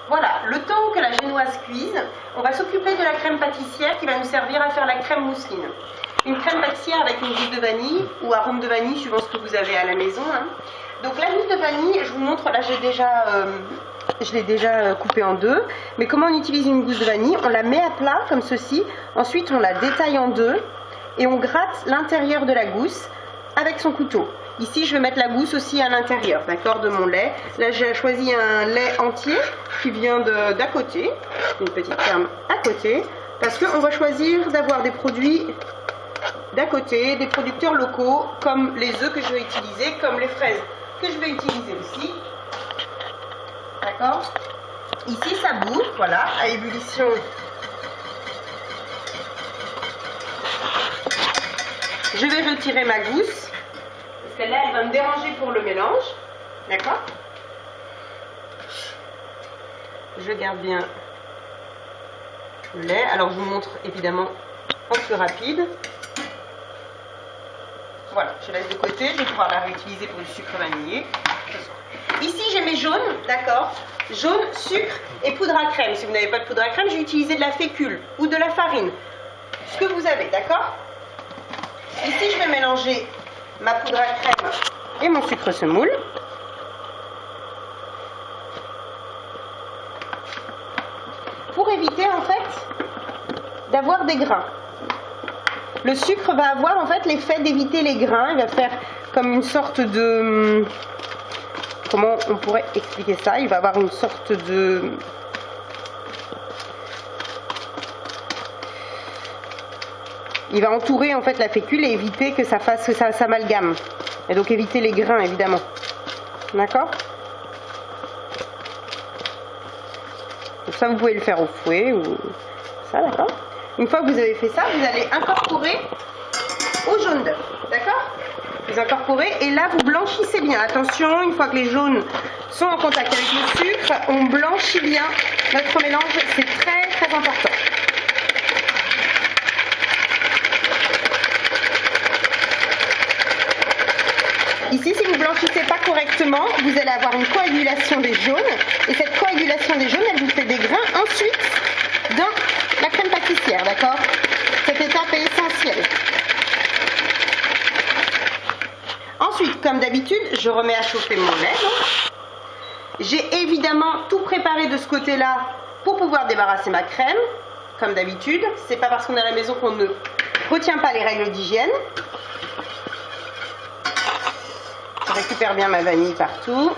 Voilà, le temps que la génoise cuise, on va s'occuper de la crème pâtissière qui va nous servir à faire la crème mousseline. Une crème pâtissière avec une gousse de vanille ou arôme de vanille suivant ce que vous avez à la maison. Donc la gousse de vanille, je vous montre, là je l'ai déjà coupée en deux. Mais comment on utilise une gousse de vanille? On la met à plat comme ceci, ensuite on la détaille en deux et on gratte l'intérieur de la gousse avec son couteau. Ici, je vais mettre la gousse aussi à l'intérieur, d'accord, de mon lait. Là, j'ai choisi un lait entier qui vient d'à côté, une petite ferme à côté, parce qu'on va choisir d'avoir des produits d'à côté, des producteurs locaux, comme les œufs que je vais utiliser, comme les fraises que je vais utiliser aussi. D'accord? Ici, ça bout, voilà, à ébullition. Je vais retirer ma gousse. Celle-là, elle va me déranger pour le mélange. D'accord? Je garde bien le lait. Alors, je vous montre évidemment en plus rapide. Voilà, je laisse de côté. Je vais pouvoir la réutiliser pour du sucre vanillé. Ici, j'ai mes jaunes, d'accord? Jaune, sucre et poudre à crème. Si vous n'avez pas de poudre à crème, j'ai utilisé de la fécule ou de la farine. Ce que vous avez, d'accord? Ici, je vais mélanger ma poudre à crème et mon sucre semoule. Pour éviter en fait d'avoir des grains. Le sucre va avoir en fait l'effet d'éviter les grains. Il va faire comme une sorte de... Comment on pourrait expliquer ça? Il va avoir une sorte de... Il va entourer en fait la fécule et éviter que ça fasse que ça s'amalgame. Et donc éviter les grains évidemment. D'accord? Donc ça vous pouvez le faire au fouet ou ça, d'accord? Une fois que vous avez fait ça, vous allez incorporer au jaune d'œuf. D'accord? Vous incorporez et là vous blanchissez bien. Attention, une fois que les jaunes sont en contact avec le sucre, on blanchit bien notre mélange. C'est très très important. Ici, si vous ne blanchissez pas correctement, vous allez avoir une coagulation des jaunes. Et cette coagulation des jaunes, elle vous fait des grains ensuite dans la crème pâtissière, d'accord? Cette étape est essentielle. Ensuite, comme d'habitude, je remets à chauffer mon lait. J'ai évidemment tout préparé de ce côté-là pour pouvoir débarrasser ma crème. Comme d'habitude, c'est pas parce qu'on est à la maison qu'on ne retient pas les règles d'hygiène. Je récupère bien ma vanille partout.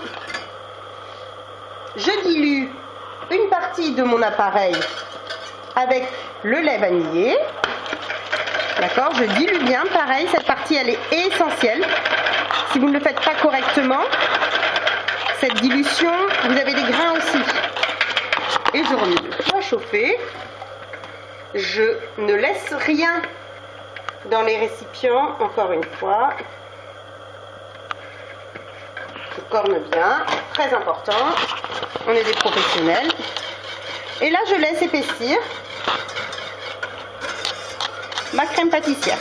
Je dilue une partie de mon appareil avec le lait vanillé. D'accord? Je dilue bien. Pareil, cette partie, elle est essentielle. Si vous ne le faites pas correctement, cette dilution, vous avez des grains aussi. Et je remets le tout à chauffer. Je ne laisse rien dans les récipients, encore une fois. Je corne bien, très important. On est des professionnels. Et là, je laisse épaissir ma crème pâtissière.